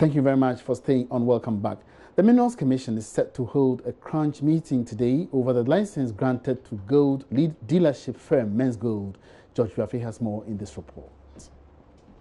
Thank you very much for staying on. Welcome back. The Minerals Commission is set to hold a crunch meeting today over the license granted to gold lead dealership firm Men's Gold. George Rafi has more in this report.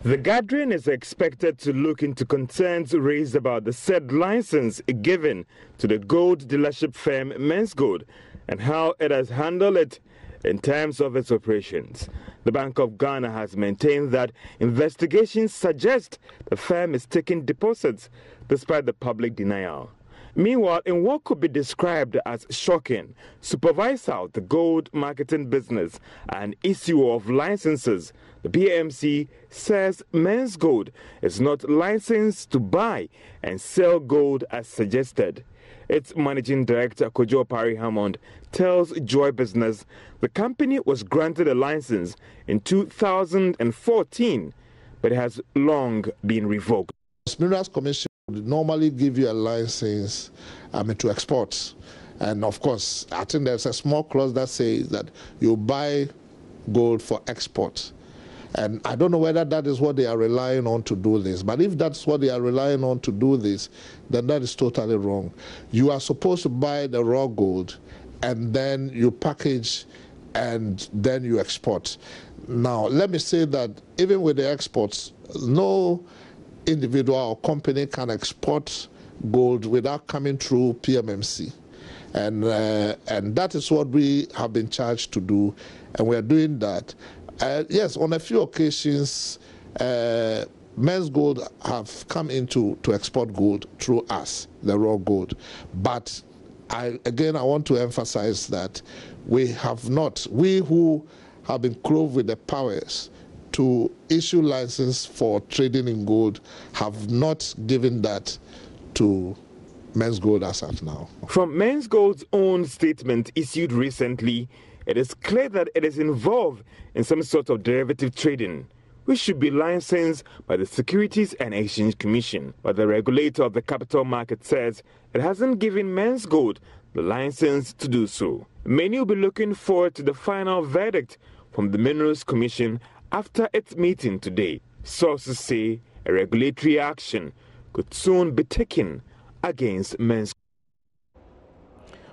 The gathering is expected to look into concerns raised about the said license given to the gold dealership firm Men's Gold and how it has handled it in terms of its operations. The Bank of Ghana has maintained that investigations suggest the firm is taking deposits despite the public denial. Meanwhile, in what could be described as shocking, supervisor of the gold marketing business and issuer of licenses, the PMC says Men's Gold is not licensed to buy and sell gold as suggested. Its managing director, Kojo Parry Hammond, tells Joy Business the company was granted a license in 2014, but it has long been revoked. The Minerals Commission would normally give you a license to export. And of course, I think there's a small clause that says that you buy gold for export. And I don't know whether that is what they are relying on to do this. But if that's what they are relying on to do this, then that is totally wrong. You are supposed to buy the raw gold and then you package and then you export. Now, let me say that even with the exports, no individual or company can export gold without coming through PMMC. And that is what we have been charged to do, and we are doing that. Yes, on a few occasions, Men's Gold have come into to export gold through us, the raw gold. But I want to emphasize that we have not, we who have been clothed with the powers to issue license for trading in gold, have not given that to Men's Gold as of now. From Men's Gold's own statement issued recently, it is clear that it is involved in some sort of derivative trading, which should be licensed by the Securities and Exchange Commission. But the regulator of the capital market says it hasn't given Men's Gold the license to do so. Many will be looking forward to the final verdict from the Minerals Commission after its meeting today. Sources say a regulatory action could soon be taken against Men's Gold.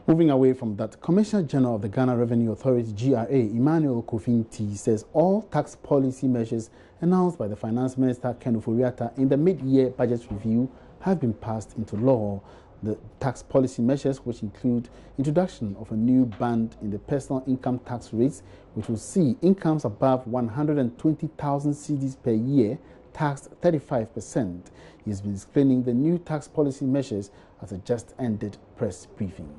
Moving away from that, Commissioner General of the Ghana Revenue Authority, GRA, Emmanuel Kofi-Nti, says all tax policy measures announced by the Finance Minister, Ken Ofori-Atta, in the mid-year budget review have been passed into law. The tax policy measures, which include introduction of a new band in the personal income tax rates, which will see incomes above 120,000 cedis per year taxed 35%. He has been explaining the new tax policy measures at a just-ended press briefing.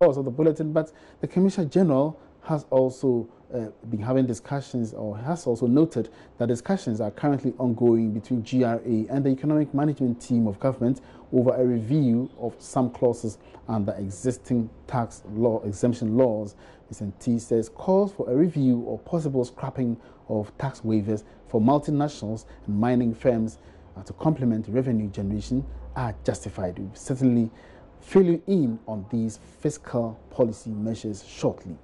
Also the bulletin, but the Commissioner General has also been having discussions, or has also noted that discussions are currently ongoing between GRA and the economic management team of government over a review of some clauses under existing tax law exemption laws. Mr. T says calls for a review or possible scrapping of tax waivers for multinationals and mining firms to complement revenue generation are justified. We will certainly fill you in on these fiscal policy measures shortly.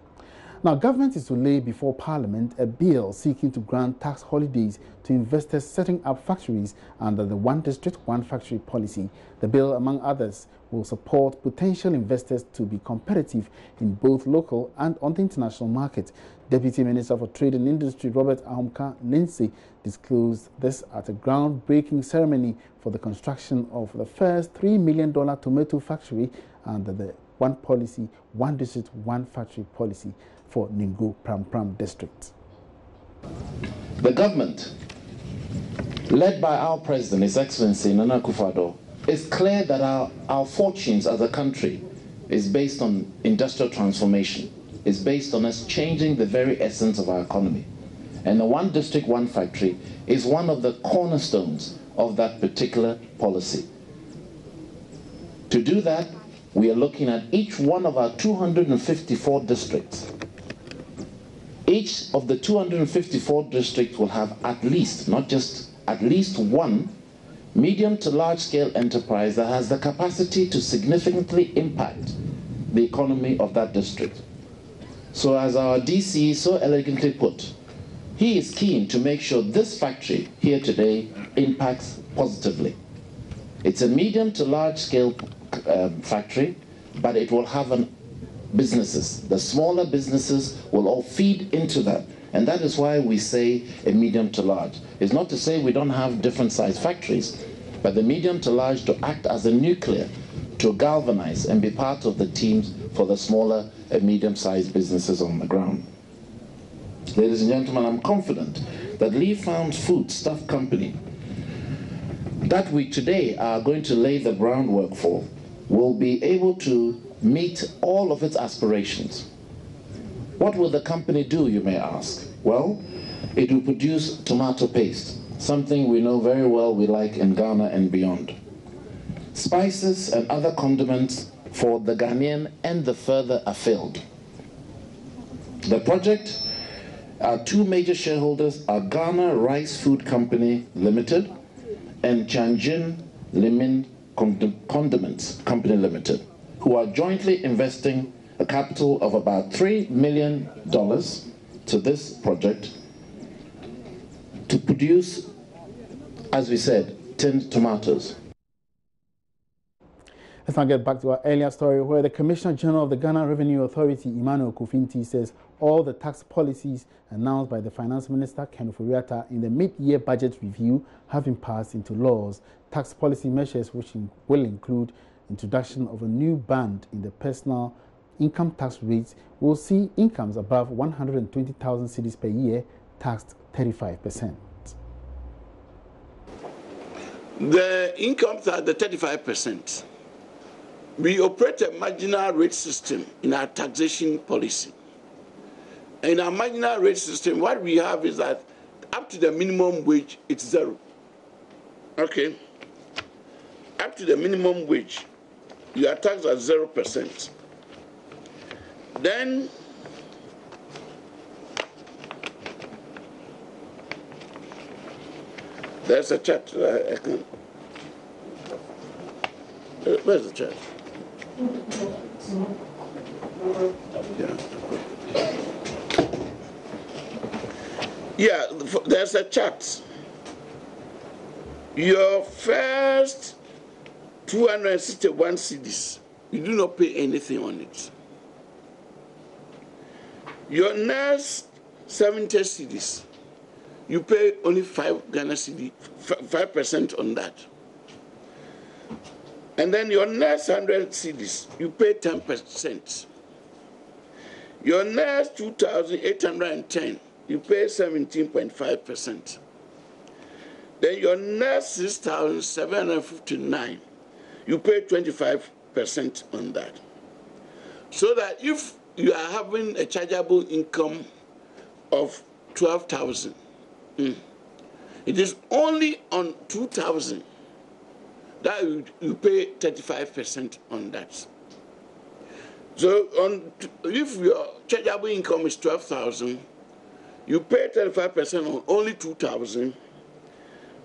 Now, government is to lay before Parliament a bill seeking to grant tax holidays to investors setting up factories under the One District, One Factory policy. The bill, among others, will support potential investors to be competitive in both local and on the international market. Deputy Minister for Trade and Industry Robert Ahomka Lindsay disclosed this at a groundbreaking ceremony for the construction of the first $3 million tomato factory under the One Policy, One District, One Factory policy for Ningo Pram district. The government, led by our President, His Excellency Nana Akufo-Addo, is clear that our fortunes as a country is based on industrial transformation, is based on us changing the very essence of our economy. And the One District, One Factory is one of the cornerstones of that particular policy. To do that, we are looking at each one of our 254 districts. Each of the 254 districts will have at least, not just at least one, medium to large scale enterprise that has the capacity to significantly impact the economy of that district. So as our DC so elegantly put, he is keen to make sure this factory here today impacts positively. It's a medium to large scale factory, but it will have businesses. The smaller businesses will all feed into that. And that is why we say a medium to large. It's not to say we don't have different size factories, but the medium to large to act as a nuclear to galvanize and be part of the teams for the smaller and medium-sized businesses on the ground. Ladies and gentlemen, I'm confident that Lee Farms Food Stuff Company, that we today are going to lay the groundwork for, will be able to meet all of its aspirations. What will the company do, you may ask? Well, it will produce tomato paste, something we know very well we like in Ghana and beyond. Spices and other condiments for the Ghanaian and the further afield. The project, our two major shareholders are Ghana Rice Food Company Limited and Tianjin Limin Condiments Company Limited, who are jointly investing a capital of about $3 million to this project to produce, as we said, tinned tomatoes. Let's now get back to our earlier story where the Commissioner General of the Ghana Revenue Authority, Emmanuel Kofinti, says all the tax policies announced by the Finance Minister, Ken Ofori-Atta, in the mid-year budget review have been passed into laws. Tax policy measures which will include introduction of a new band in the personal income tax rates will see incomes above 120,000 cedis per year taxed 35%. The incomes are the 35%. We operate a marginal rate system in our taxation policy. In our marginal rate system, what we have is that up to the minimum wage, it's zero. Okay? Up to the minimum wage, you are taxed at 0%. Then there's a chart. I can. Where's the chart? Yeah, there's a chart. Your first 261 cedis, you do not pay anything on it. Your next 70 cedis, you pay only 5 Ghana cedi, 5% on that. And then your next 100 cedis, you pay 10%. Your next 2,810, you pay 17.5%. Then your next 6,759, you pay 25% on that. So that if you are having a chargeable income of 12,000, it is only on 2,000 that you pay 35% on that. So if your chargeable income is 12,000, you pay 35% on only 2,000,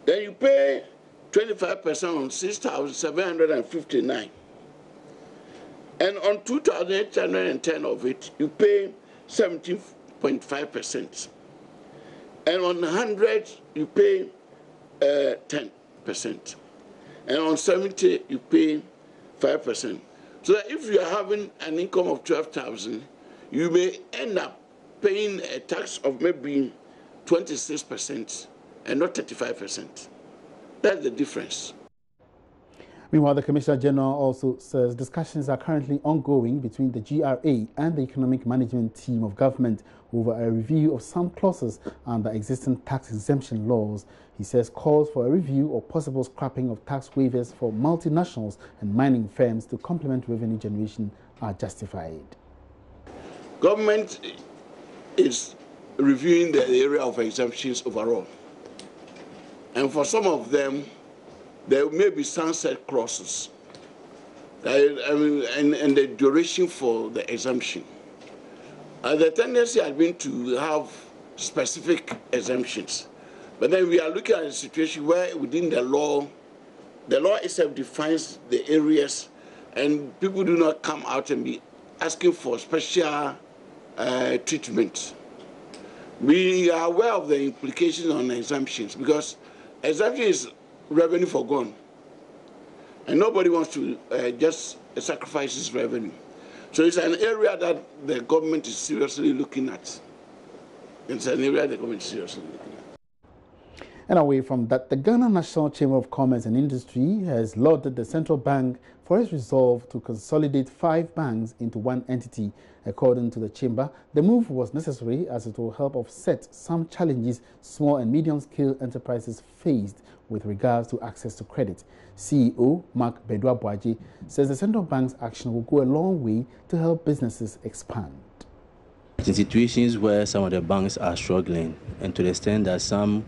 then you pay 25% on 6,759. And on 2,810 of it, you pay 17.5%. And on 100, you pay 10%. And on 70, you pay 5%. So that if you are having an income of 12,000, you may end up paying a tax of maybe 26% and not 35%. That's the difference. Meanwhile, the Commissioner General also says discussions are currently ongoing between the GRA and the Economic Management Team of Government over a review of some clauses under existing tax exemption laws. He says calls for a review or possible scrapping of tax waivers for multinationals and mining firms to complement revenue generation are justified. Government is reviewing the area of exemptions overall. And for some of them, there may be sunset clauses, and the duration for the exemption. The tendency has been to have specific exemptions, but then we are looking at a situation where within the law itself defines the areas, and people do not come out and be asking for special treatment. We are aware of the implications on exemptions because exemption is revenue forgone. And nobody wants to just sacrifice this revenue. So it's an area that the government is seriously looking at. It's an area the government is seriously looking at. And away from that, the Ghana National Chamber of Commerce and Industry has lauded the central bank for its resolve to consolidate 5 banks into one entity. According to the chamber, the move was necessary as it will help offset some challenges small and medium-scale enterprises faced with regards to access to credit. CEO Mark Bedwa-Boaji says the central bank's action will go a long way to help businesses expand. In situations where some of the banks are struggling, and to the extent that some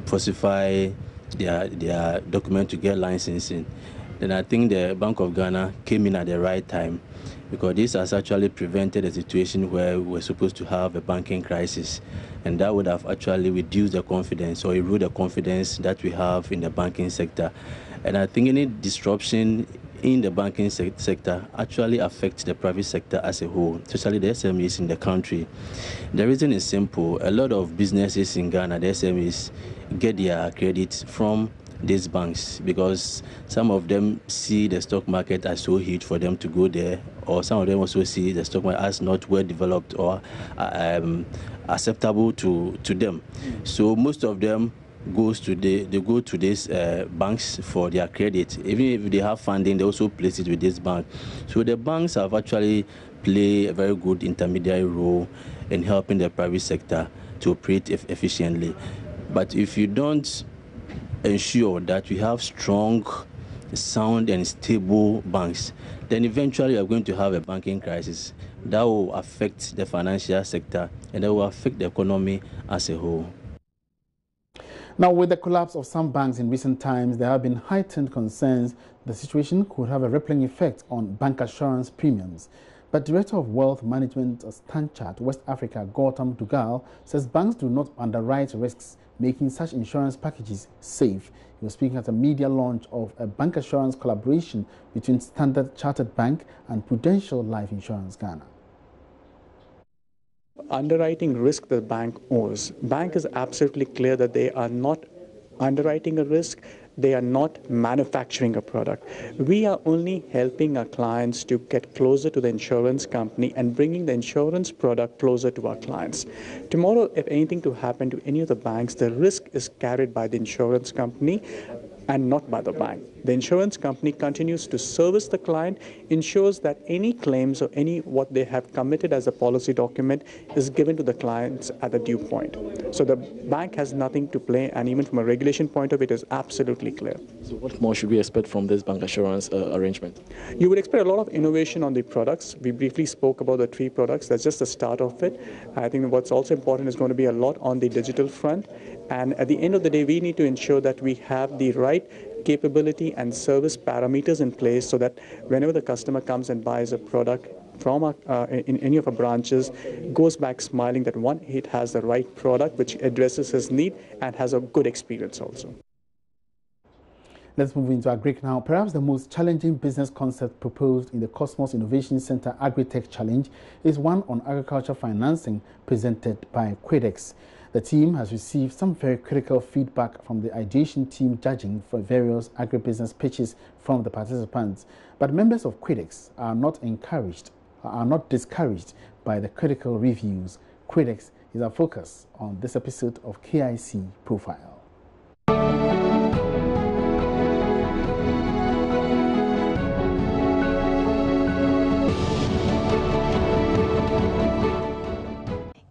falsify their document to get licensing, then I think the Bank of Ghana came in at the right time, because this has actually prevented a situation where we were supposed to have a banking crisis, and that would have actually reduced the confidence or eroded the confidence that we have in the banking sector. And I think any disruption in the banking sector actually affects the private sector as a whole, especially the SMEs in the country. The reason is simple. A lot of businesses in Ghana, the SMEs, get their credit from these banks because some of them see the stock market as so huge for them to go there, or some of them also see the stock market as not well developed or acceptable to them. So most of them go to these banks for their credit. Even if they have funding, they also place it with this bank. So the banks have actually played a very good intermediary role in helping the private sector to operate efficiently. But if you don't ensure that we have strong, sound and stable banks, then eventually we are going to have a banking crisis that will affect the financial sector and that will affect the economy as a whole. Now, with the collapse of some banks in recent times, there have been heightened concerns the situation could have a rippling effect on bank assurance premiums. But Director of Wealth Management at Stanchart, West Africa, Gautam Dugal, says banks do not underwrite risks, making such insurance packages safe. He was speaking at a media launch of a bank assurance collaboration between Standard Chartered Bank and Prudential Life Insurance Ghana. Underwriting risk the bank owes. Bank is absolutely clear that they are not underwriting a risk. They are not manufacturing a product. We are only helping our clients to get closer to the insurance company and bringing the insurance product closer to our clients. Tomorrow, if anything to happen to any of the banks, the risk is carried by the insurance company and not by the bank. The insurance company continues to service the client, ensures that any claims or any what they have committed as a policy document is given to the clients at the due point. So the bank has nothing to play, and even from a regulation point of view, it is absolutely clear. So what more should we expect from this bank assurance arrangement? You would expect a lot of innovation on the products. We briefly spoke about the 3 products. That's just the start of it. I think what's also important is going to be a lot on the digital front. And at the end of the day, we need to ensure that we have the right capability and service parameters in place so that whenever the customer comes and buys a product from in any of our branches, goes back smiling that one, it has the right product which addresses his need and has a good experience also. Let's move into Agric now. Perhaps the most challenging business concept proposed in the Cosmos Innovation Center Agritech Challenge is one on agriculture financing presented by QuideX. The team has received some very critical feedback from the ideation team judging for various agribusiness pitches from the participants. But members of QuideX are not discouraged by the critical reviews. QuideX is our focus on this episode of KIC Profile.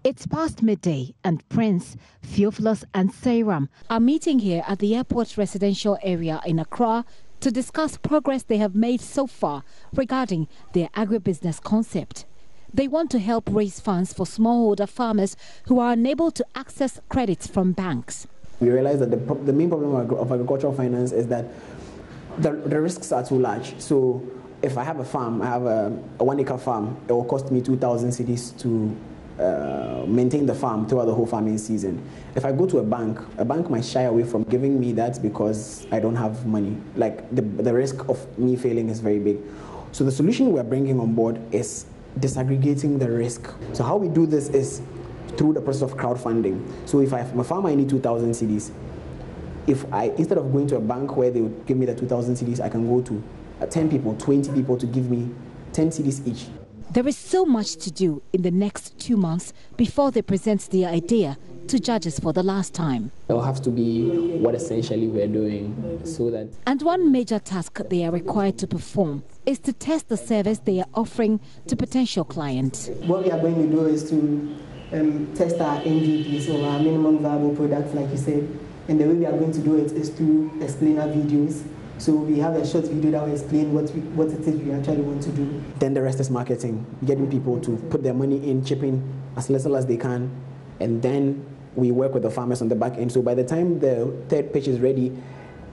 It's past midday, and Prince, Theophilus and Sairam are meeting here at the airport residential area in Accra to discuss progress they have made so far regarding their agribusiness concept. They want to help raise funds for smallholder farmers who are unable to access credits from banks. We realize that the main problem of agricultural finance is that the risks are too large. So if I have a farm, I have a 1 acre farm, it will cost me 2,000 cedis to maintain the farm throughout the whole farming season. If I go to a bank might shy away from giving me that because I don't have money. Like the risk of me failing is very big. So the solution we're bringing on board is disaggregating the risk. So how we do this is through the process of crowdfunding. So if I'm a farmer, I need 2,000 cedis. If I, instead of going to a bank where they would give me the 2,000 cedis, I can go to 10 people, 20 people to give me 10 cedis each. There is so much to do in the next 2 months before they present their idea to judges for the last time. It will have to be what essentially we're doing so that... And one major task they are required to perform is to test the service they are offering to potential clients. What we are going to do is to test our MVPs, or our minimum viable products, like you said. And the way we are going to do it is through explainer videos. So we have a short video that will explain what it is we actually want to do. Then the rest is marketing, getting people to put their money in, chipping as little as they can, and then we work with the farmers on the back end. So by the time the third pitch is ready,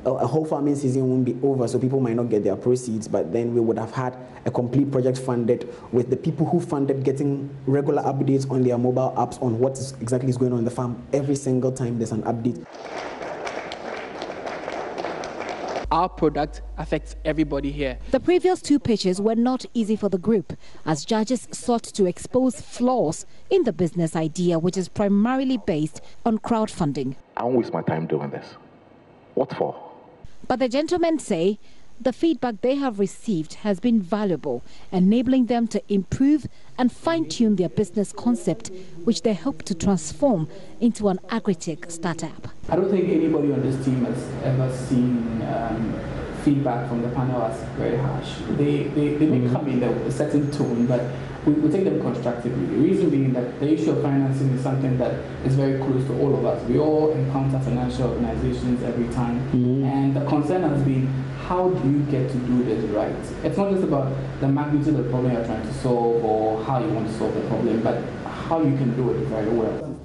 a whole farming season won't be over, so people might not get their proceeds, but then we would have had a complete project funded with the people who funded getting regular updates on their mobile apps on what exactly is going on in the farm. Every single time there's an update. Our product affects everybody here. The previous 2 pitches were not easy for the group, as judges sought to expose flaws in the business idea, which is primarily based on crowdfunding. I won't waste my time doing this. What for? But the gentlemen say the feedback they have received has been valuable, enabling them to improve and fine-tune their business concept, which they hope to transform into an agritech startup. I don't think anybody on this team has ever seen feedback from the panel as very harsh. They may come in a certain tone, but we take them constructively. The reason being that the issue of financing is something that is very close to all of us. We all encounter financial organizations every time, and the concern has been, how do you get to do this right? It's not just about the magnitude of the problem you're trying to solve or how you want to solve the problem, but how you can do it very well.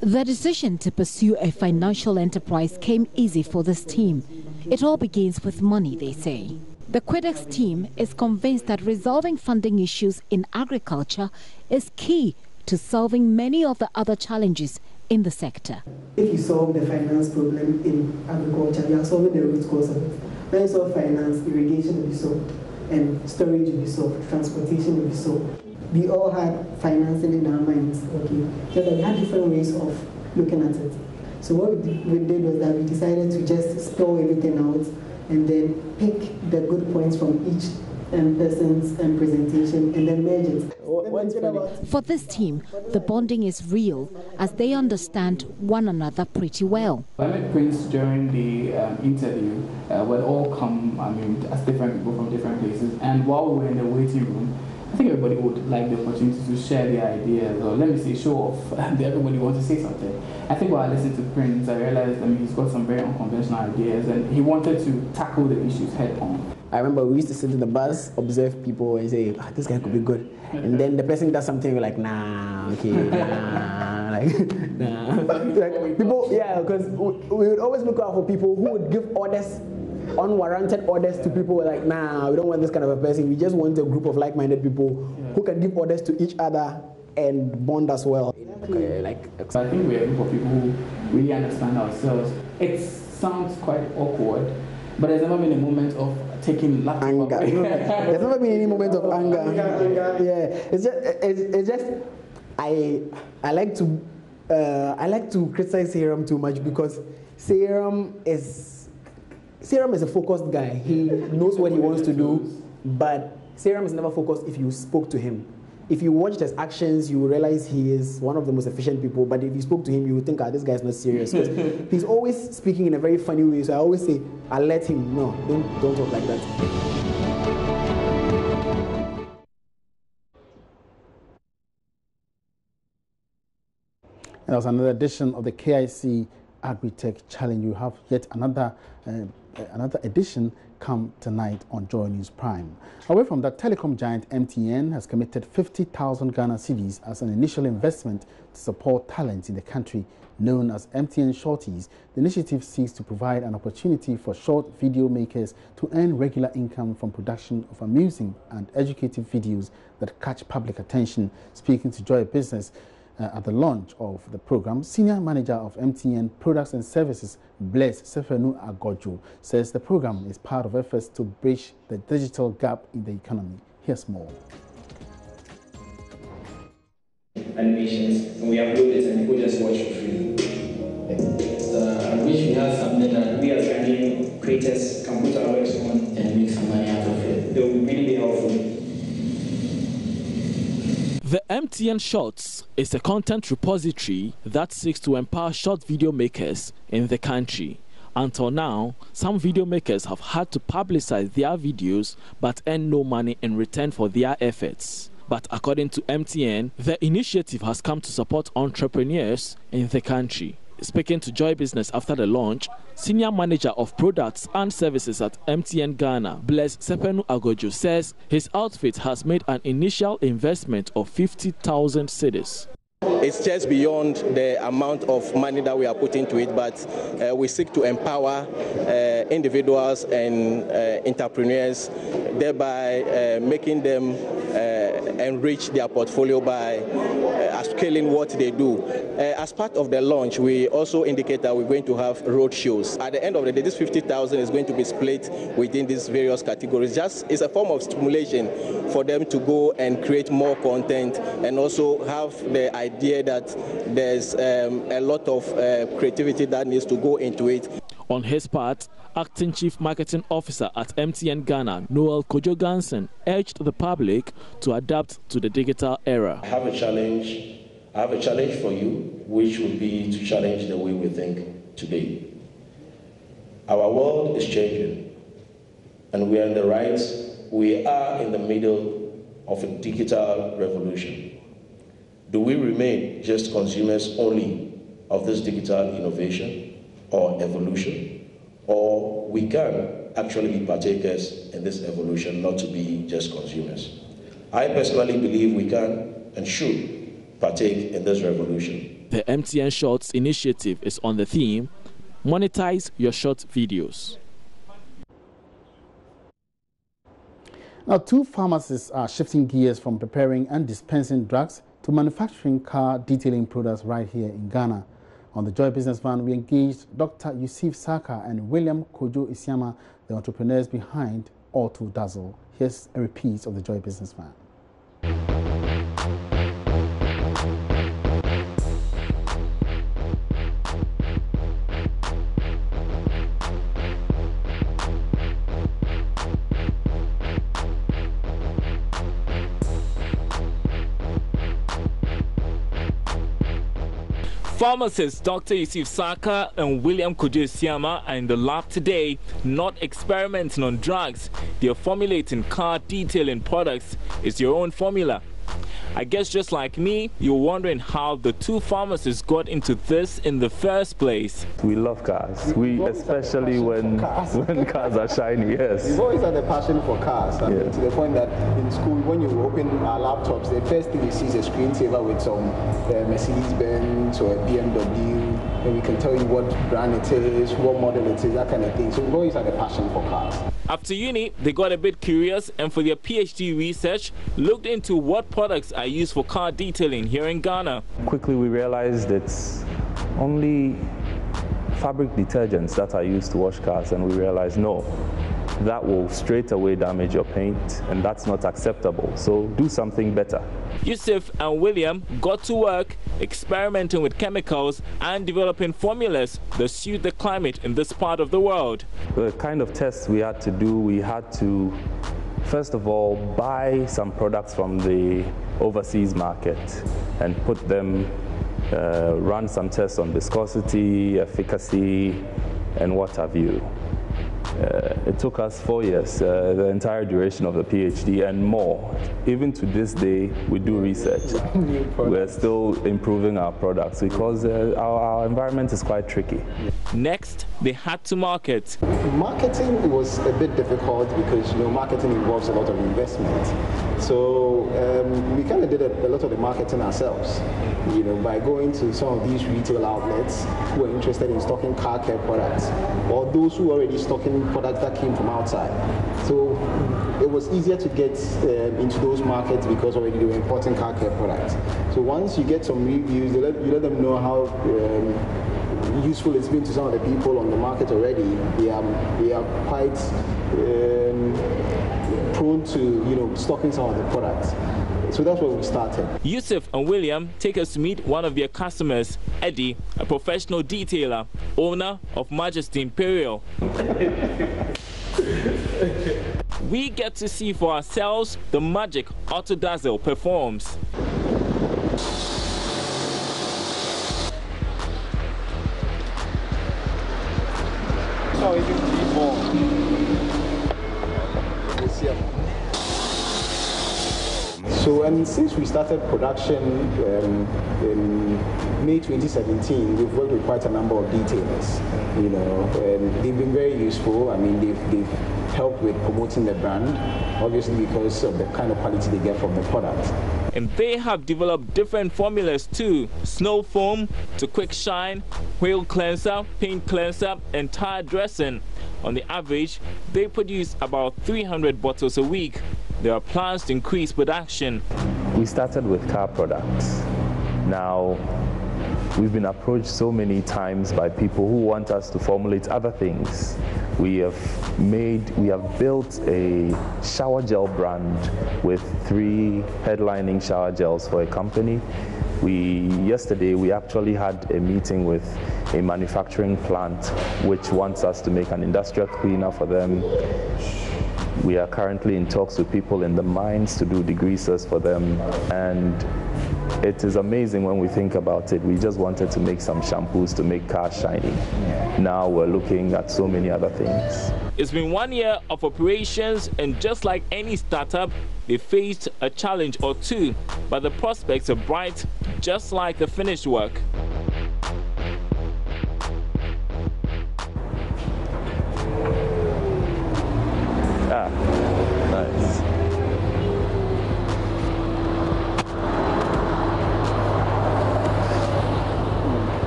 The decision to pursue a financial enterprise came easy for this team. It all begins with money, they say. The QuideX team is convinced that resolving funding issues in agriculture is key to solving many of the other challenges in the sector. If you solve the finance problem in agriculture, you are solving the root cause of it. When you solve finance, irrigation will be solved, and storage will be solved, transportation will be solved. We all had financing in our minds, okay? Just that we had different ways of looking at it. So what we did was that we decided to just spell everything out and then pick the good points from each person's presentation and then merge it. For this team, the bonding is real as they understand one another pretty well. I met Prince during the interview. We'd all come, as different people from different places, and while we were in the waiting room, I think everybody would like the opportunity to share their ideas, or let me say show off. Everybody wants to say something. I think while I listened to Prince, I realized he's got some very unconventional ideas, and he wanted to tackle the issues head on. I remember we used to sit in the bus, observe people, and say, this guy could be good. And then the person does something, we're like, nah, okay, nah, like, nah. Like, people, yeah, because we would always look out for people who would give orders, unwarranted orders to people. Like, nah, we don't want this kind of a person. We just want a group of like-minded people who can give orders to each other and bond as well. So I think we're a group of people who really understand ourselves. It sounds quite awkward, but there's never been a moment of taking anger. There's never been any moment of anger. Yeah, it's just I like to criticize Serum too much, because Serum is a focused guy. He knows what he wants to do, but Serum is never focused if you spoke to him. If you watched his actions, you will realize he is one of the most efficient people, but if you spoke to him, you would think, this guy is not serious. Because he's always speaking in a very funny way, so I always say, I'll let him. No, don't talk like that. And that was another edition of the KIC Agritech Challenge. You have yet another edition come tonight on JoyNews Prime. Away from that, telecom giant MTN has committed 50,000 Ghana cedis as an initial investment to support talent in the country. Known as MTN Shots, the initiative seeks to provide an opportunity for short video makers to earn regular income from production of amusing and educative videos that catch public attention. Speaking to Joy Business at the launch of the program, Senior Manager of MTN Products and Services, Bless Sefenu Agojo, says the program is part of efforts to bridge the digital gap in the economy. Here's more. animations, and we upload it and people just watch for free. I wish we had something that we as Ghanaian creators can put our works on and make some money out of it. They would really be helpful. The MTN Shots is a content repository that seeks to empower short video makers in the country. Until now, some video makers have had to publicize their videos but earn no money in return for their efforts. But according to MTN, the initiative has come to support entrepreneurs in the country. Speaking to Joy Business after the launch, Senior Manager of Products and Services at MTN Ghana, Bless Sepenu Agojo, says his outfit has made an initial investment of 50,000 cedis. It's just beyond the amount of money that we are putting into it, but we seek to empower individuals and entrepreneurs, thereby making them enrich their portfolio by scaling what they do. As part of the launch, we also indicate that we're going to have road shows. At the end of the day, this 50,000 is going to be split within these various categories. It's a form of stimulation for them to go and create more content and also have the idea that there's a lot of creativity that needs to go into it. On his part, Acting Chief Marketing Officer at MTN Ghana, Noel Kojo-Gansen, urged the public to adapt to the digital era. I have a challenge for you, which would be to challenge the way we think today. Our world is changing, and we are in the middle of a digital revolution. Do we remain just consumers only of this digital innovation or evolution? Or we can actually be partakers in this evolution, not to be just consumers? I personally believe we can and should partake in this revolution. The MTN Shots initiative is on the theme, monetize your short videos. Now, 2 pharmacists are shifting gears from preparing and dispensing drugs to manufacturing car detailing products right here in Ghana. On the Joy Business Van, we engaged Dr. Yusuf Saka and William Kojo Isiama, the entrepreneurs behind Auto Dazzle. Here's a repeat of the Joy Business Van. Pharmacists Dr. Yusuf Saka and William Kojo Isiama are in the lab today, not experimenting on drugs. They are formulating car detailing products. It's your own formula. I guess just like me, you're wondering how the 2 pharmacists got into this in the first place. We love cars. Especially when cars are shiny, yes. We've always had a passion for cars, to the point that in school, when you open our laptops, the first thing you see is a screensaver with some Mercedes-Benz or a BMW, and we can tell you what brand it is, what model it is, that kind of thing. So we've always had a passion for cars. After uni, they got a bit curious and for their PhD research, looked into what products are used for car detailing here in Ghana. Quickly we realized it's only fabric detergents that are used to wash cars, and we realized no, that will straight away damage your paint, and that's not acceptable. So do something better. Yusuf and William got to work experimenting with chemicals and developing formulas that suit the climate in this part of the world. The kind of tests we had to do, we had to first of all buy some products from the overseas market and put them, run some tests on viscosity, efficacy, and what have you. It took us 4 years, the entire duration of the PhD and more. Even to this day, we do research. We're still improving our products because our environment is quite tricky. Next, they had to market. Marketing was a bit difficult because marketing involves a lot of investment. So we kind of did a lot of the marketing ourselves. By going to some of these retail outlets who are interested in stocking car care products, or those who are already stocking products that came from outside. So it was easier to get into those markets because already they were importing car care products. So once you get some reviews, you let them know how useful it's been to some of the people on the market already. They are quite prone to stocking some of the products. So that's where we started. Yusuf and William take us to meet one of their customers, Eddie, a professional detailer, owner of Majesty Imperial. We get to see for ourselves the magic Auto Dazzle performs. So even more. So, and since we started production in May 2017, we've worked with quite a number of detailers, you know, and they've been very useful. I mean, they've helped with promoting the brand, obviously because of the kind of quality they get from the product. And they have developed different formulas too: snow foam to quick shine, wheel cleanser, paint cleanser, and tire dressing. On the average, they produce about 300 bottles a week. There are plans to increase production. We started with car products. Now, we've been approached so many times by people who want us to formulate other things. We have built a shower gel brand with 3 headlining shower gels for a company. Yesterday we actually had a meeting with a manufacturing plant which wants us to make an industrial cleaner for them. We are currently in talks with people in the mines to do degreasers for them, and it is amazing when we think about it. We just wanted to make some shampoos to make cars shiny. Now we're looking at so many other things. It's been 1 year of operations, and just like any startup, they faced a challenge or two, but the prospects are bright, just like the finished work. Nice.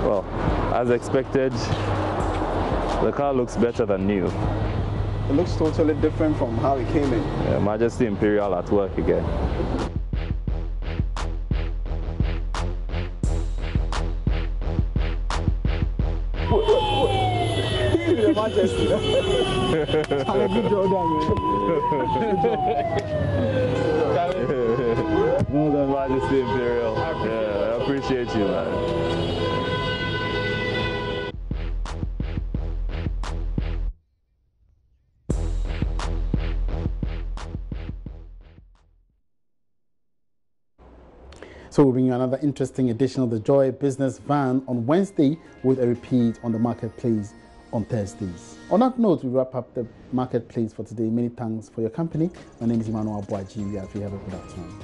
Well, as expected, the car looks better than new. It looks totally different from how it came in. Yeah, Majesty Imperial at work again. Majesty. Good job, man. Well done, Majesty Imperial. Yeah, I appreciate you, man. So we'll bring you another interesting edition of the Joy Business Van on Wednesday, with a repeat on the marketplace on Thursdays. On that note, we wrap up the marketplace for today. Many thanks for your company. My name is Emmanuel Boaji. We have a good afternoon.